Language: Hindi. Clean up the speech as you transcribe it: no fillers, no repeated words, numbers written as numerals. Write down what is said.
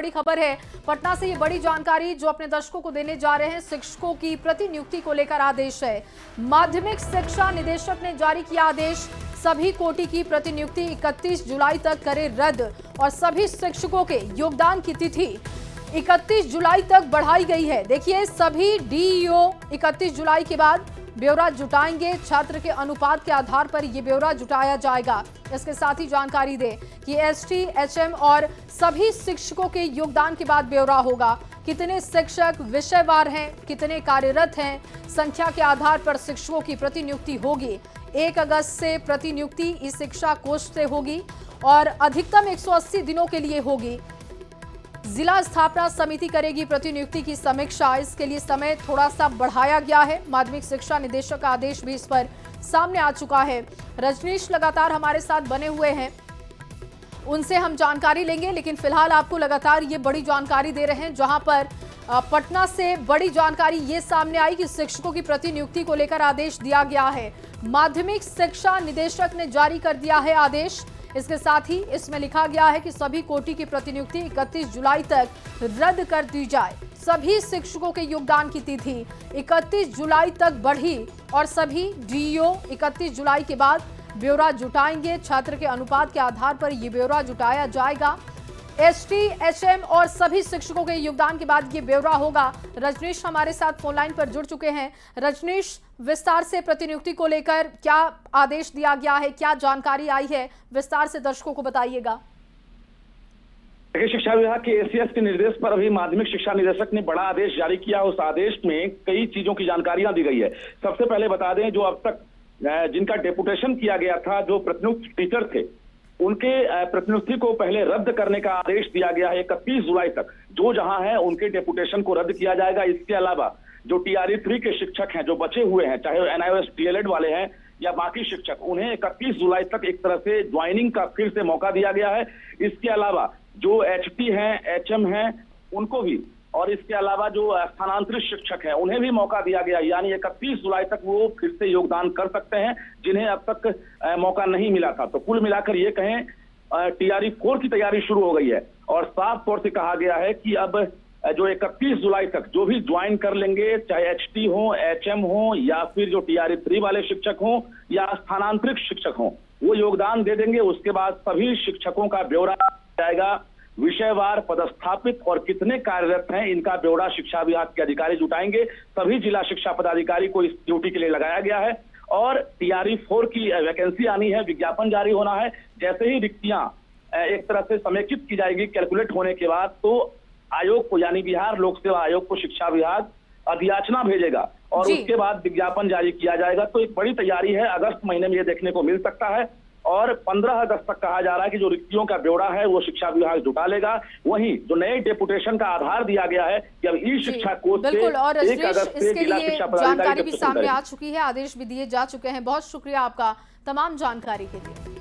बड़ी खबर है पटना से। ये बड़ी जानकारी जो अपने दर्शकों को देने जा रहे हैं, शिक्षकों की प्रतिनियुक्ति को लेकर आदेश है। माध्यमिक शिक्षा निदेशक ने जारी किया आदेश, सभी कोटि की प्रतिनियुक्ति 31 जुलाई तक करे रद्द और सभी शिक्षकों के योगदान की तिथि 31 जुलाई तक बढ़ाई गई है। देखिए, सभी डीईओ 31 जुलाई के बाद ब्यौरा जुटाएंगे। छात्र के अनुपात के आधार पर यह ब्यौरा जुटाया जाएगा। इसके साथ ही जानकारी दें कि एसटी, एचएम और सभी शिक्षकों के योगदान के बाद ब्यौरा होगा। कितने शिक्षक विषयवार हैं, कितने कार्यरत हैं, संख्या के आधार पर शिक्षकों की प्रतिनियुक्ति होगी। 1 अगस्त से प्रतिनियुक्ति इस शिक्षा कोष से होगी और अधिकतम 180 दिनों के लिए होगी। जिला स्थापना समिति करेगी प्रतिनियुक्ति की समीक्षा। इसके लिए समय थोड़ा सा बढ़ाया गया है। माध्यमिक शिक्षा निदेशक का आदेश भी इस पर सामने आ चुका है। रजनीश लगातार हमारे साथ बने हुए हैं, उनसे हम जानकारी लेंगे, लेकिन फिलहाल आपको लगातार ये बड़ी जानकारी दे रहे हैं, जहां पर पटना से बड़ी जानकारी ये सामने आई कि शिक्षकों की प्रतिनियुक्ति को लेकर आदेश दिया गया है। माध्यमिक शिक्षा निदेशक ने जारी कर दिया है आदेश। इसके साथ ही इसमें लिखा गया है कि सभी कोटि की प्रतिनियुक्ति 31 जुलाई तक रद्द कर दी जाए। सभी शिक्षकों के योगदान की तिथि 31 जुलाई तक बढ़ी और सभी डीईओ 31 जुलाई के बाद ब्यौरा जुटाएंगे। छात्र के अनुपात के आधार पर यह ब्यौरा जुटाया जाएगा। एसटी, एचएम और सभी शिक्षकों के योगदान के बाद ये ब्यौरा होगा। रजनीश हमारे साथ फोन लाइन पर जुड़ चुके हैं। रजनीश, विस्तार से प्रतिनियुक्ति को लेकर क्या आदेश दिया गया है, क्या जानकारी आई है, विस्तार से दर्शकों को बताइएगा। देखिए, शिक्षा विभाग के एसीएस के निर्देश पर अभी माध्यमिक शिक्षा निदेशक ने बड़ा आदेश जारी किया। उस आदेश में कई चीजों की जानकारियां दी गई है। सबसे पहले बता दें, जो अब तक जिनका डेपुटेशन किया गया था, जो प्रतिनियुक्त टीचर थे, उनके प्रतिनियुक्ति को पहले रद्द करने का आदेश दिया गया है। 31 जुलाई तक जो जहां है उनके डेपुटेशन को रद्द किया जाएगा। इसके अलावा जो टीआरई 3 के शिक्षक हैं, जो बचे हुए हैं, चाहे एनआईओएस डीएलएड वाले हैं या बाकी शिक्षक, उन्हें 31 जुलाई तक एक तरह से ज्वाइनिंग का फिर से मौका दिया गया है। इसके अलावा जो एचटी हैं, एचएम हैं, उनको भी, और इसके अलावा जो स्थानांतरित शिक्षक हैं, उन्हें भी मौका दिया गया। यानी 31 जुलाई तक वो फिर से योगदान कर सकते हैं, जिन्हें अब तक मौका नहीं मिला था। तो कुल मिलाकर ये कहें, टीआरई 4 की तैयारी शुरू हो गई है और साफ तौर से कहा गया है कि अब जो 31 जुलाई तक जो भी ज्वाइन कर लेंगे, चाहे एचटी हो, एचएम हो या फिर जो टीआरई 3 वाले शिक्षक हो या स्थानांतरित शिक्षक हो, वो योगदान दे देंगे। उसके बाद सभी शिक्षकों का ब्यौरा जाएगा। विषयवार, पदस्थापित और कितने कार्यरत हैं, इनका ब्यौरा शिक्षा विभाग के अधिकारी जुटाएंगे। सभी जिला शिक्षा पदाधिकारी को इस ड्यूटी के लिए लगाया गया है और टीआरई 4 की वैकेंसी आनी है, विज्ञापन जारी होना है। जैसे ही रिक्तियां एक तरह से समेकित की जाएगी कैलकुलेट होने के बाद, तो आयोग को, यानी बिहार लोक सेवा आयोग को शिक्षा विभाग अधियाचना भेजेगा और उसके बाद विज्ञापन जारी किया जाएगा। तो एक बड़ी तैयारी है, अगस्त महीने में ये देखने को मिल सकता है और 15 अगस्त तक कहा जा रहा है कि जो रिक्तियों का ब्यौरा है वो शिक्षा विभाग जुटा लेगा। वहीं जो नए डेपुटेशन का आधार दिया गया है कि अब ई शिक्षा कोष से 1 अगस्त से जिला शिक्षा जानकारी भी सामने आ चुकी है, आदेश भी दिए जा चुके हैं। बहुत शुक्रिया आपका तमाम जानकारी के लिए।